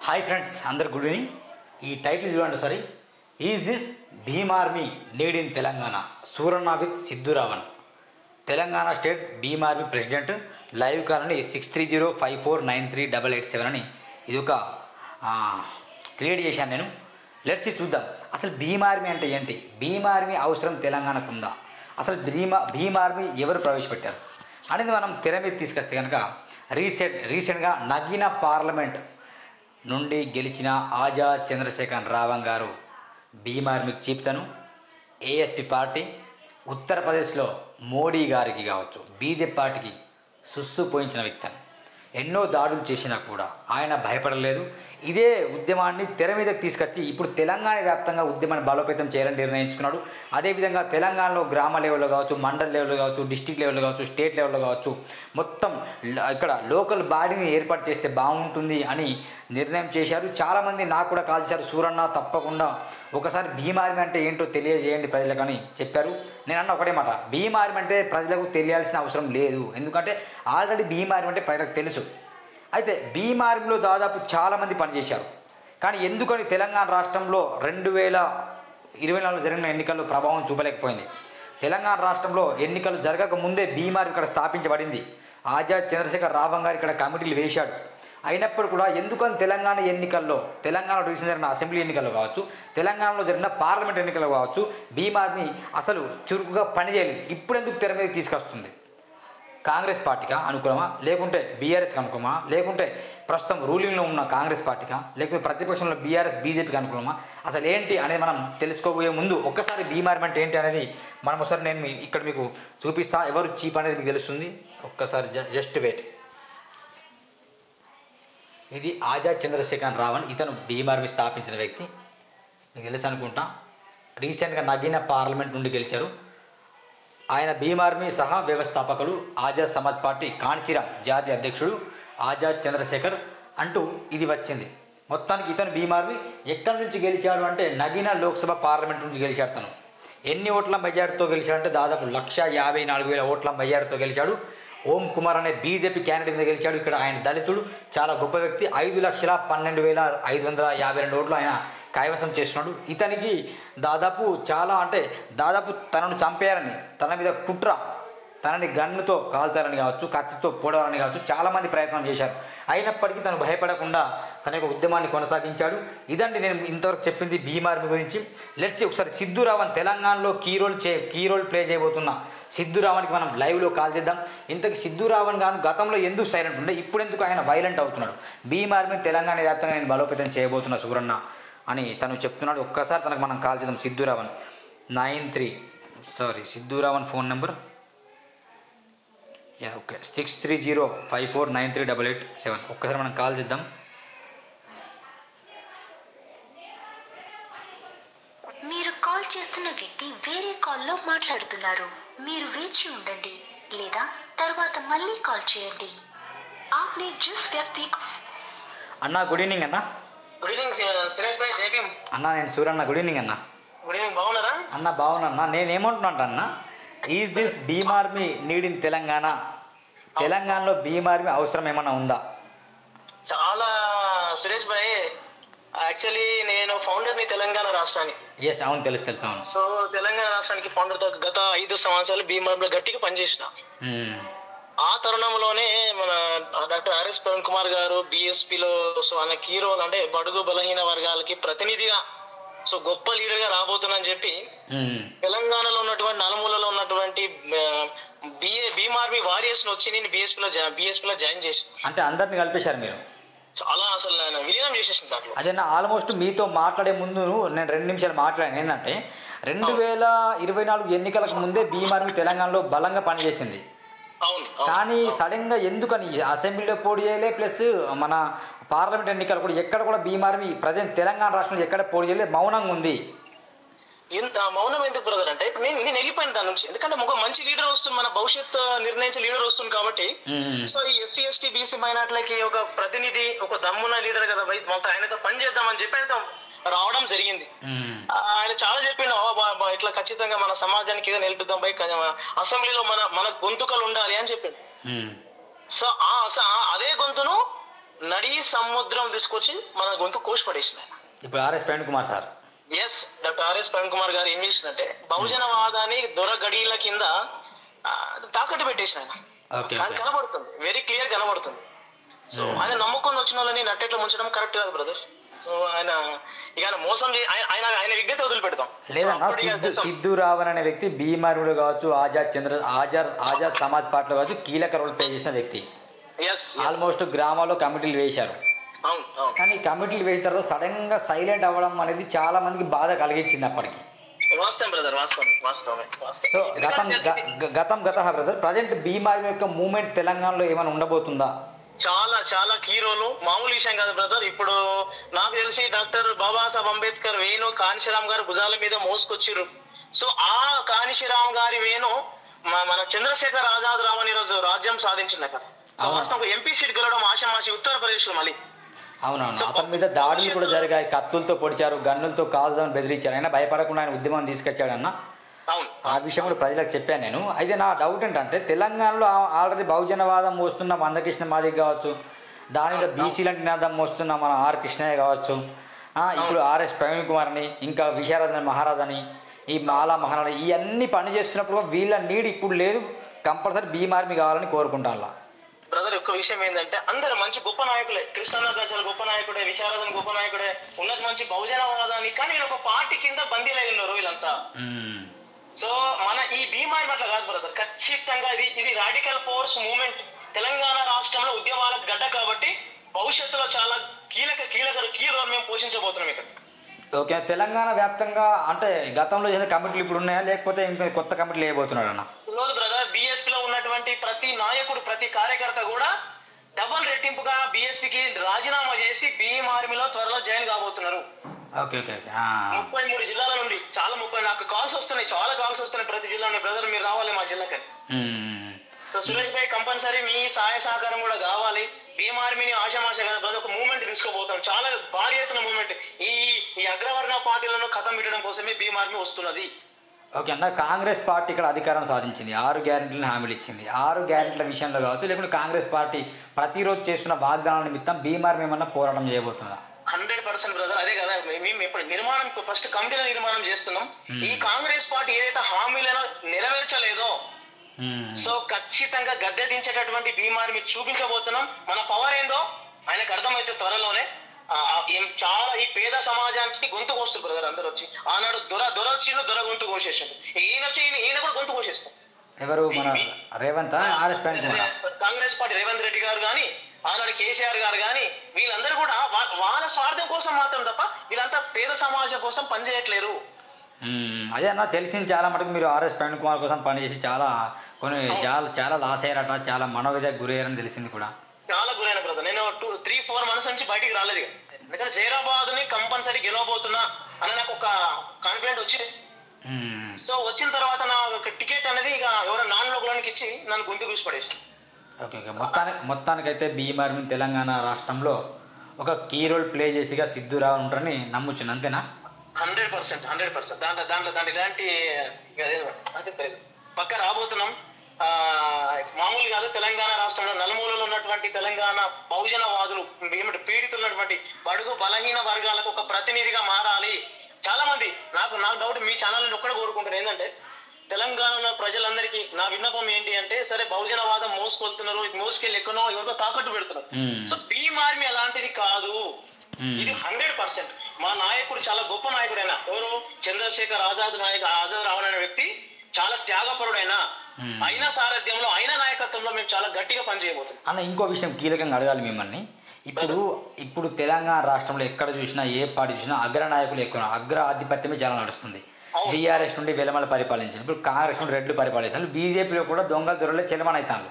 Hi friends, అందరు good evening. ఈ title చూడండి ఒకసారి. Is this Bhim army need in Telangana? Suranna with Siddhu Ravan. Telangana state Bhim army president live కాలని 6305493887 అని ఇది ఒక క్రియేట్ చేశాను నేను. లెట్స్ చూద్దాం అసలు భీమ్ ఆర్మీ అంటే ఏంటి, భీమ్ ఆర్మీ అవసరం తెలంగాణకు ఉందా, అసలు భీమ్ ఆర్మీ ఎవరు ప్రవేశపెట్టారు అనేది మనం తెర మీద తీసుకొస్తే కనుక రీసెంట్గా నగిన పార్లమెంట్ నుండి గెలిచిన ఆజాద్ చంద్రశేఖర్ రావణ్ గారు భీమ్ ఆర్మీకి చీప్తను. ఏఎస్పీ పార్టీ ఉత్తరప్రదేశ్లో మోడీ గారికి కావచ్చు, బీజేపీ పార్టీకి సుస్సు పోయించిన వ్యక్తి. ఎన్నో దాడులు చేసినా కూడా ఆయన భయపడలేదు. ఇదే ఉద్యమాన్ని తెర మీదకి తీసుకొచ్చి ఇప్పుడు తెలంగాణ వ్యాప్తంగా ఉద్యమాన్ని బలోపేతం చేయాలని నిర్ణయించుకున్నాడు. అదేవిధంగా తెలంగాణలో గ్రామ లెవెల్లో కావచ్చు, మండల్ లెవెల్లో కావచ్చు, డిస్టిక్ లెవెల్లో కావచ్చు, స్టేట్ లెవెల్లో కావచ్చు, మొత్తం ఇక్కడ లోకల్ బాడీని ఏర్పాటు చేస్తే బాగుంటుంది అని నిర్ణయం చేశారు. చాలామంది నాకు కూడా కాల్ చేశారు, సూరన్న తప్పకుండా ఒకసారి భీమ్ ఆర్మీ అంటే ఏంటో తెలియజేయండి ప్రజలకు అని చెప్పారు. నేను అన్న ఒకటే మాట, భీమ్ ఆర్మీ అంటే ప్రజలకు తెలియాల్సిన అవసరం లేదు, ఎందుకంటే ఆల్రెడీ భీమ్ ఆర్మీ అంటే ప్రజలకు తెలుసు. అయితే భీమ్ ఆర్మీలో దాదాపు చాలామంది పనిచేశారు. కానీ ఎందుకని తెలంగాణ రాష్ట్రంలో 2024 జరిగిన ఎన్నికల్లో ప్రభావం చూపలేకపోయింది? తెలంగాణ రాష్ట్రంలో ఎన్నికలు జరగక ముందే భీమ్ ఆర్మీ ఇక్కడ స్థాపించబడింది. ఆజాద్ చంద్రశేఖర్ రావణ్ గారు ఇక్కడ కమిటీలు వేశాడు. అయినప్పుడు కూడా ఎందుకని తెలంగాణ ఎన్నికల్లో, తెలంగాణలో రీసెంట్ జరిగిన అసెంబ్లీ ఎన్నికల్లో కావచ్చు, తెలంగాణలో జరిగిన పార్లమెంట్ ఎన్నికల్లో కావచ్చు, భీమ్ ఆర్మీ అసలు చురుకుగా పనిచేయలేదు. ఇప్పుడు ఎందుకు తెర మీద తీసుకొస్తుంది? కాంగ్రెస్ పార్టీకా అనుకూలమా, లేకుంటే బీఆర్ఎస్కి అనుకూలమా, లేకుంటే ప్రస్తుతం రూలింగ్లో ఉన్న కాంగ్రెస్ పార్టీకా, లేకపోతే ప్రతిపక్షంలో బీఆర్ఎస్ బీజేపీకి అనుకూలమా, అసలు ఏంటి అనేది మనం తెలుసుకోబోయే ముందు ఒక్కసారి భీమ్ ఆర్మీ అంటే ఏంటి అనేది మనం ఒకసారి నేను ఇక్కడ మీకు చూపిస్తా. ఎవరు చీప్ అనేది మీకు తెలుస్తుంది. ఒక్కసారి జస్ట్ వెయిట్. ఇది ఆజాద్ చంద్రశేఖర్ రావణ్, ఇతను భీమ్ ఆర్మీ స్థాపించిన వ్యక్తి, మీకు తెలుసు అనుకుంటా. రీసెంట్గా నగిన పార్లమెంట్ నుండి గెలిచారు. ఆయన భీమ్ ఆర్మీ సహా వ్యవస్థాపకులు, ఆజాద్ సమాజ్ పార్టీ కాన్సీరాం జాతీయ అధ్యక్షుడు ఆజాద్ చంద్రశేఖర్ అంటూ ఇది వచ్చింది. మొత్తానికి ఇతను భీమ్ ఆర్మీ ఎక్కడి నుంచి గెలిచాడు అంటే నగిన లోక్సభ పార్లమెంట్ నుంచి గెలిచాడు. తను ఎన్ని ఓట్ల మెజార్టీతో గెలిచాడంటే దాదాపు 1,54,000 ఓట్ల మెజార్టీతో గెలిచాడు. ఓం కుమార్ అనే బీజేపీ క్యాండిడేట్ మీద గెలిచాడు. ఇక్కడ ఆయన దళితుడు, చాలా గొప్ప వ్యక్తి. 5,12,552 ఓట్లు ఆయన కైవసం చేస్తున్నాడు. ఇతనికి దాదాపు తనను చంపేయాలని, తన మీద కుట్ర, తనని గన్నుతో కాల్చాలని కావచ్చు, కత్తితో పొడవాలని కావచ్చు, చాలామంది ప్రయత్నం చేశారు. అయినప్పటికీ తను భయపడకుండా తన యొక్క ఉద్యమాన్ని కొనసాగించాడు. ఇదండి నేను ఇంతవరకు చెప్పింది భీమ్ ఆర్మీ గురించి. లెట్స్ ఒకసారి సిద్ధు రావణ్ తెలంగాణలో కీ రోల్ ప్లే చేయబోతున్న సిద్ధు రావణ్కి మనం లైవ్లో కాల్ చేద్దాం. ఇంతకు సిద్ధు రావణ్ గాను గతంలో ఎందుకు సైలెంట్ ఉండే, ఇప్పుడు ఎందుకు ఆయన వైలెంట్ అవుతున్నాడు? భీమ్ ఆర్మీ తెలంగాణ వ్యాప్తంగా నేను బలోపేతం చేయబోతున్నా సూరన్న అని తను చెప్తున్నాడు. ఒక్కసారి తనకు మనం కాల్ చేద్దాం. Siddhu Ravan Siddhu Ravan phone number okay 6305493887. ఒక్కసారి మనం కాల్ చేద్దాం. మీరు కాల్ చేస్తున్న వ్యక్తి వేరే కాల్లో మాట్లాడుతున్నారు. మీరు వేచి ఉండండి లేదా తర్వాత మళ్ళీ కాల్ చేయండి. आपने जिस व्यक्ति అన్న గుడ్ ఈవినింగ్ అన్న. గుడ్ ఈవినింగ్ సురేష్ భాయ్, జై భీమ్ అన్న. నేను సూరన్న. గుడ్ ఈవినింగ్ అన్న. గుడ్ ఈవినింగ్, బాగున్నారా అన్న? బాగున్నా. నేనేమంటున్నా అన్న, is this Bhim army need in Telangana? తెలంగాణలో భీమ్ ఆర్మీ అవసరం ఏమన్నా ఉందా? చాలా సురేష్ భాయ్, యాక్చువల్లీ నేను ఫౌండర్ ని తెలంగాణ రాష్ట్రానికి. ఎస్, అవును, తెలుసు. అవును. సో తెలంగాణ రాష్ట్రానికి ఫౌండర్ తో గత 5 సంవత్సరాలు భీమ్ ఆర్మీలో గట్టిగా పనిచేసిన. ఆ తరుణంలోనే మన డాక్టర్ ఆర్ఎస్ ప్రవీణ్ కుమార్ గారు బిఎస్పీలో సో ఆయన కీ రోల్ అంటే బడుగు బలహీన వర్గాలకి ప్రతినిధిగా, సో గొప్ప లీడర్ గా రాబోతుందని చెప్పి తెలంగాణలో ఉన్నటువంటి నలుమూలలో ఉన్నటువంటి భీమ్ ఆర్మీ వారియర్స్ వచ్చి నేను బిఎస్పీలో జాయిన్ చేసి, అంటే అందరిని కలిపేశారు మీరు? చాలా అసలు విలీనం చేసేసిన దాంట్లో. అదే నా ఆల్మోస్ట్ మీతో మాట్లాడే ముందు నేను 2 నిమిషాలు మాట్లాడాను. ఏంటంటే 2024 ఎన్నికలకు ముందే భీమ్ ఆర్మీ తెలంగాణలో బలంగా పనిచేసింది. కానీ సడన్ గా ఎందుకని అసెంబ్లీలో పోటీ చేయలే, ప్లస్ మన పార్లమెంట్ ఎన్నికలు కూడా ఎక్కడ కూడా భీమ్ ఆర్మీ ప్రజెంట్ తెలంగాణ రాష్ట్రంలో ఎక్కడ పోటీ చేయలే, మౌనంగా ఉంది. ఎంత మౌనం ఎందుకు బ్రదర్ అంటే, ఇప్పుడు నేను వెళ్ళిపోయాను దాని నుంచి. ఎందుకంటే ఒక మంచి లీడర్ వస్తుంది, మన భవిష్యత్ నిర్ణయించే లీడర్ వస్తుంది కాబట్టి. సో ఈ ఎస్సీ ఎస్టీ బీసీ మైనార్టీలకి ఒక ప్రతినిధి, ఒక దమ్మున లీడర్ కదా బై, మొత్తం ఆయనతో పని చేద్దామని చెప్పి ఆయనతో రావడం జరిగింది. ఆయన చాలా చెప్పిండు, ఇట్లా ఖచ్చితంగా మన సమాజానికి ఏదో నిలుపుదాం బై, అసెంబ్లీలో మన గొంతుకలు ఉండాలి అని చెప్పిండు. సో అదే గొంతును నడి సముద్రం తీసుకొచ్చి మన గొంతు కోసి పడేసిన. ఇప్పుడు R S Praveen Kumar sir, yes, doctor R S Praveen Kumar గారు ఏం చేసిందంటే బహుజనవాదాన్ని దొరగడీల కింద తాకట్టు పెట్టేసిన ఆయన. అది కనబడుతుంది, వెరీ క్లియర్ కనబడుతుంది. సో ఆయన నమ్ముకొని వచ్చిన వాళ్ళని నట్టెట్లో ముంచడం కరెక్ట్ కాదు బ్రదర్. సో ఆయన ఇక మోసం ఆయన విజ్ఞత వదిలిపెడతాం లేదన్నా. సిద్ధు రావణ్ అనే వ్యక్తి భీమార్మిలో కావచ్చు, ఆజాద్ సమాజ్ పార్టీలో కావచ్చు కీలక రోల్ ప్లే చేసిన వ్యక్తి. ఆల్మోస్ట్ గ్రామాల్లో కమిటీలు వేశారు. కానీ కమిటీలు వేసిన తర్వాత సడన్ గా సైలెంట్ అవ్వడం అనేది చాలా మందికి బాధ కలిగించింది అప్పటికి. సో గతం బ్రదర్, ప్రజెంట్ భీమార్మి యొక్క మూవ్మెంట్ తెలంగాణలో ఏమైనా ఉండబోతుందా? చాలా చాలా కీ రోలు, మామూలు విషయం కాదు బ్రదర్. ఇప్పుడు నాకు తెలిసి డాక్టర్ బాబాసాహెబ్ అంబేద్కర్ వేణు కానిశీరామ్ గారు భుజాల మీద మోసుకొచ్చిర్రు. సో ఆ కానిశీరామ్ గారి వేణు మన చంద్రశేఖర్ ఆజాద్ రావు అని రోజు రాజ్యం సాధించింది అక్కడ. సో ఫస్ట్ ఒక ఎంపీ సీట్ గెలవడం ఆషామాషి ఉత్తరప్రదేశ్ లో మళ్ళీ. అవునవును, అతని మీద దాడులు కూడా జరిగాయి, కత్తులతో పొడిచారు, గన్నులతో కాల్దామని బెదిరించారు. అయినా భయపడకుండా ఆయన ఉద్యమం తీసుకొచ్చాడన్న ఆ విషయం కూడా ప్రజలకు చెప్పాను నేను. అయితే నా డౌట్ ఏంటంటే తెలంగాణలో ఆల్రెడీ బహుజనవాదం మోస్తున్న మందకృష్ణ మాదిగ కావచ్చు, దాని మీద బీసీల నినాదం మోస్తున్న మన ఆర్ కృష్ణయ్య కావచ్చు, ఇప్పుడు ఆర్ఎస్ ప్రవీణ్ కుమార్ని, ఇంకా విశారద మహారాజ్ అని, ఈ మాలా మహారాజ్, ఇవన్నీ పని చేస్తున్నప్పుడు వీళ్ళ నీడ్ ఇప్పుడు లేదు. కంపల్సరీ భీమార్మి కావాలని కోరుకుంటాను. బ్రదర్ ఒక విషయం ఏంటంటే అందరు మంచి గొప్ప నాయకులే, కృష్ణారావు గొప్ప నాయకుడే, విశారదన్ గొప్ప నాయకుడే, ఉన్నది మంచి బహుజనవాదాన్ని, కానీ వీళ్ళు ఒక పార్టీ కింద బందీలై ఉన్నారు వీళ్ళంతా. సో మన ఈ భీమార్మి అట్లా కాదు బ్రదర్, ఖచ్చితంగా ఇది రాడికల్ ఫోర్స్ మూవ్మెంట్. తెలంగాణ రాష్ట్రంలో ఉద్యమాలకు గడ్డ కాబట్టి భవిష్యత్తులో చాలా కీ రోల్ మేము పోషించబోతున్నాం ఇక్కడ. ఓకే, తెలంగాణ వ్యాప్తంగా అంటే గతంలో ఏదైనా కమిటీలు ఇప్పుడు ఉన్నాయా, లేకపోతే ఇంకా కొత్త కమిటీలు వేయబోతున్నాడు అన్న? రోజు బ్రదర్ బీఎస్పీలో ఉన్నటువంటి ప్రతి నాయకుడు, ప్రతి కార్యకర్త కూడా డబుల్ రెట్టింపుగా బీఎస్పీకి రాజీనామా చేసి భీమార్మిలో త్వరలో జాయిన్ కాబోతున్నారు. 33 జిల్లాల నుండి నాకు కాల్స్ వస్తున్నాయి, చాలా కాల్స్ వస్తున్నాయి ప్రతి జిల్లా. బ్రదర్ మీరు రావాలి మా జిల్లాకి. సో సురేష్ భాయ్ కంపల్సరీ మీ సహాయ సహకారం కూడా కావాలి. భీమార్మిని ఆశామాష కదా బ్రదర్, ఒక మూవ్మెంట్ తీసుకోబోతాం, చాలా భారీ ఎత్తున మూవ్మెంట్. ఈ అగ్రవర్ణ పార్టీలను ఖతం పెట్టడం కోసమే భీమార్మి వస్తున్నది. ఓకే అన్న, కాంగ్రెస్ పార్టీ ఇక్కడ అధికారం సాధించింది, 6 గ్యారెంటీలను హామీలు ఇచ్చింది. 6 గ్యారెంటీల విషయంలో కావచ్చు, లేకుంటే కాంగ్రెస్ పార్టీ ప్రతిరోజు చేస్తున్న వాగ్దానాల నిమిత్తం భీమార్మి ఏమన్నా పోరాటం చేయబోతుందా? 100% బ్రదర్, అదే కదా మేము ఇప్పుడు ఫస్ట్ కమిటీల నిర్మాణం చేస్తున్నాం. ఈ కాంగ్రెస్ పార్టీ ఏదైతే హామీలను నెరవేర్చలేదో సో ఖచ్చితంగా గద్దె దించేటటువంటి భీమార్మి చూపించబోతున్నాం. మన పవర్ ఏందో ఆయనకు అర్థమైతే త్వరలోనే. చాలా ఈ పేద సమాజానికి గొంతు కోస్తారు బ్రదర్ అందరు వచ్చి. ఆనాడు దొర వచ్చిండు, దొర గొంతు కోసేసాడు. ఈయన కూడా గొంతు కోసేస్తాం. ఎవరు మన రేవంత్ కాంగ్రెస్ పార్టీ రేవంత్ రెడ్డి గారు కానీ, ఆనాడు కేసీఆర్ గారు కానీ, వీళ్ళందరూ కూడా వాళ్ళ స్వార్థం కోసం మాత్రం తప్ప వీళ్ళంతా పేద సమాజం కోసం పనిచేయట్లేరు. అదే అన్న, తెలిసింది చాలా మటుకు మీరు ఆర్ఎస్ ప్రవీణ్ కుమార్ కోసం పనిచేసి చాలా లాస్ అయ్యారట, చాలా మనోవేదకు గురయ్యారని తెలిసింది కూడా. చాలా గురైన బ్రదర్, నేను 3-4 మంత్స్ నుంచి బయటికి రాలేదు. ఎందుకంటే జైరాబాద్ ని కంపల్సరీ గెలవబోతున్నా అని నాకు ఒక కాన్ఫిడెంట్ వచ్చింది. సో వచ్చిన తర్వాత నా టికెట్ అనేది ఇక ఎవరో నాన్ లోకలానికి ఇచ్చి నన్ను గొంతు కూసి పడేసి. ఓకే, మొత్తానికైతే భీమార్మి తెలంగాణ రాష్ట్రంలో ఒక కీ రోల్ ప్లే చేసిగా సిద్ధు రావు ఉంటారని నమ్ముచున్నా, అంతేనా? 100%. దాంట్లో ఇలాంటి పక్క రాబోతున్నాం. మామూలు కాదు, తెలంగాణ రాష్ట్రంలో నలుమూలలో ఉన్నటువంటి తెలంగాణ బహుజనవాదులు పీడితున్నటువంటి బడుగు బలహీన వర్గాలకు ఒక ప్రతినిధిగా మారాలి. చాలా మంది నాకు డౌట్, మీ ఛానల్ ఒక్కడ కోరుకుంటారు ఏంటంటే, తెలంగాణ ప్రజలందరికీ నా విన్నపం ఏంటి అంటే, సరే బహుజనవాదం మోసుకొలుతున్నారు, మోసుకెళ్ళి ఎక్కనో ఎవరికో తాకట్టు పెడుతున్నారు. సో భీమార్మి అలాంటిది కాదు, ఇది 100%. మా నాయకుడు చాలా గొప్ప నాయకుడైనా, ఎవరు చంద్రశేఖర్ ఆజాద్ రావణ అనే వ్యక్తి చాలా త్యాగపరుడైనా, అయినా సారథ్యంలో అయినా నాయకత్వంలో మేము చాలా గట్టిగా పనిచేయబోతున్నాం అన్న. ఇంకో విషయం కీలకంగా అడగాలి మిమ్మల్ని. ఇప్పుడు తెలంగాణ రాష్ట్రంలో ఎక్కడ చూసినా, ఏ పార్టీ చూసినా అగ్ర నాయకులు ఎక్కువ, అగ్ర ఆధిపత్యమే చాలా నడుస్తుంది. బీఆర్ఎస్ నుండి వెలమల పరిపాలించారు, ఇప్పుడు కాంగ్రెస్ నుండి రెడ్లు పరిపాలించారు, బీజేపీలో కూడా దొంగల దొరలే చెలమనైతాను.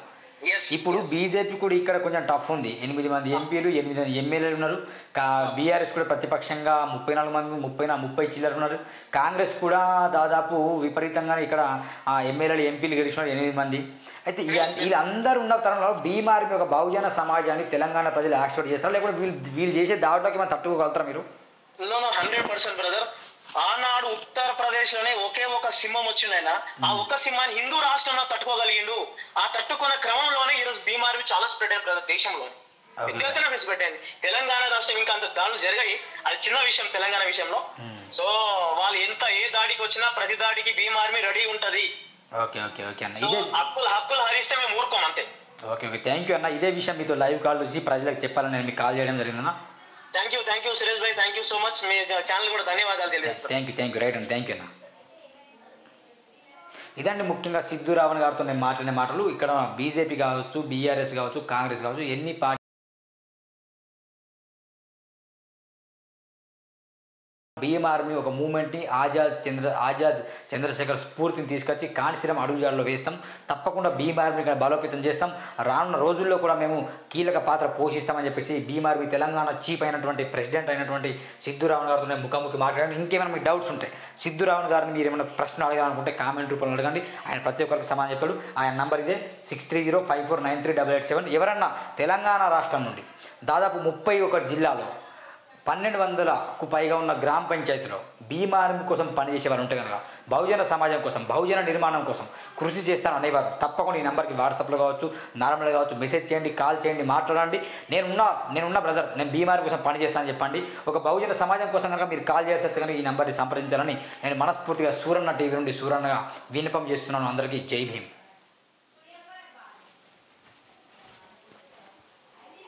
ఇప్పుడు బీజేపీ కూడా ఇక్కడ కొంచెం టఫ్ ఉంది. 8 మంది ఎంపీలు, 8 మంది ఎమ్మెల్యేలు ఉన్నారు. బీఆర్ఎస్ కూడా ప్రతిపక్షంగా 34 మంది, 30 చిల్లర ఉన్నారు. కాంగ్రెస్ కూడా దాదాపు విపరీతంగానే ఇక్కడ ఎమ్మెల్యేలు, ఎంపీలు గెలిచినారు 8 మంది. అయితే వీళ్ళందరూ ఉన్న తరంలో భీమార్మి ఒక బహుజన సమాజాన్ని తెలంగాణ ప్రజలు యాక్సెప్ట్ చేస్తారు, లేకపోతే వీళ్ళు చేసే దావట్లోకి మనం తట్టుకోగలుగుతారా మీరు? 100% బ్రదర్. ఆనాడు ఉత్తరప్రదేశ్ లోనే ఒకే ఒక సింహం వచ్చిందైనా, ఆ ఒక్క సింహాన్ని హిందూ రాష్ట్రంలో తట్టుకోగలిగిండు. ఆ తట్టుకున్న క్రమంలోనే ఈరోజు భీమార్మి చాలా స్ప్రెడ్ అయిన దేశంలో. పెద్ద ఎత్తున ప్రెస్ పెట్టండి. తెలంగాణ రాష్ట్రం ఇంకా అంత దాడులు జరిగాయి, అది చిన్న విషయం తెలంగాణ విషయంలో. సో వాళ్ళు ఏ దాడికి వచ్చినా ప్రతి దాడికి భీమ్ ఆర్మీ రెడీ ఉంటది. ఓకే ఓకే ఓకే అన్న, సో ఇదే హక్కులు హరిస్తే మేము ఊరుకోం అంతే. ఓకే ఓకే థ్యాంక్ యూ అన్న. ఇదే విషయం మీతో లైవ్ కాల్ వచ్చి ప్రజలకు చెప్పాలని నేను మీకు కాల్ చేయడం జరిగిందన్న. Thank you Suresh Bhai, thank you so much. Me channel కూడా ధన్యవాదాలు తెలియజేస్తాను. థ్యాంక్ యూ రైట్ అండి, థ్యాంక్ యూ అన్న. ఇదండి ముఖ్యంగా సిద్ధు రావణ్ గారితో నేను మాట్లాడిన మాటలు. ఇక్కడ బీజేపీ కావచ్చు, బీఆర్ఎస్ కావచ్చు, కాంగ్రెస్ కావచ్చు, ఎన్ని పార్టీ భీమ్ ఆర్మీ ఒక మూమెంట్ని ఆజాద్ చంద్రశేఖర్ స్ఫూర్తిని తీసుకొచ్చి కాన్సీరం అడుగుజాడలో వేస్తాం. తప్పకుండా భీమ్ ఆర్మీని బలోపేతం చేస్తాం. రానున్న రోజుల్లో కూడా మేము కీలక పాత్ర పోషిస్తామని చెప్పేసి భీమ్ ఆర్మీ తెలంగాణ చీఫ్ అయినటువంటి ప్రెసిడెంట్ అయినటువంటి సిద్ధు రావణ్ గారితో నేను ముఖాముఖి మాట్లాడాను. ఇంకేమైనా మీకు డౌట్స్ ఉంటాయి, సిద్ధు రావణ్ గారిని మీరు ఏమైనా ప్రశ్న అడగాలనుకుంటే కామెంట్ రూపంలో అడగండి. ఆయన ప్రతి ఒక్కరికి సమాధానం చెప్పాడు. ఆయన నంబర్ ఇదే 6305493887. ఎవరన్నా తెలంగాణ రాష్ట్రం నుండి దాదాపు 31 జిల్లాలో 1200కు పైగా ఉన్న గ్రామ పంచాయతీలో భీమ్ ఆర్మీ కోసం పనిచేసేవారు ఉంటే కనుక బహుజన సమాజం కోసం, బహుజన నిర్మాణం కోసం కృషి చేస్తాను అనేవారు తప్పకుండా ఈ నెంబర్కి వాట్సాప్లో కావచ్చు, నార్మల్గా కావచ్చు మెసేజ్ చేయండి, కాల్ చేయండి, మాట్లాడండి. నేనున్న బ్రదర్, నేను భీమ్ ఆర్మీ కోసం పనిచేస్తానని చెప్పండి. ఒక బహుజన సమాజం కోసం కనుక మీరు కాల్ చేస్తే కనుక ఈ నెంబర్ని సంప్రదించాలని నేను మనస్ఫూర్తిగా సూరన్న టీవీ నుండి సూరన్నగా విన్నపం చేస్తున్నాను. అందరికీ జై భీమ్.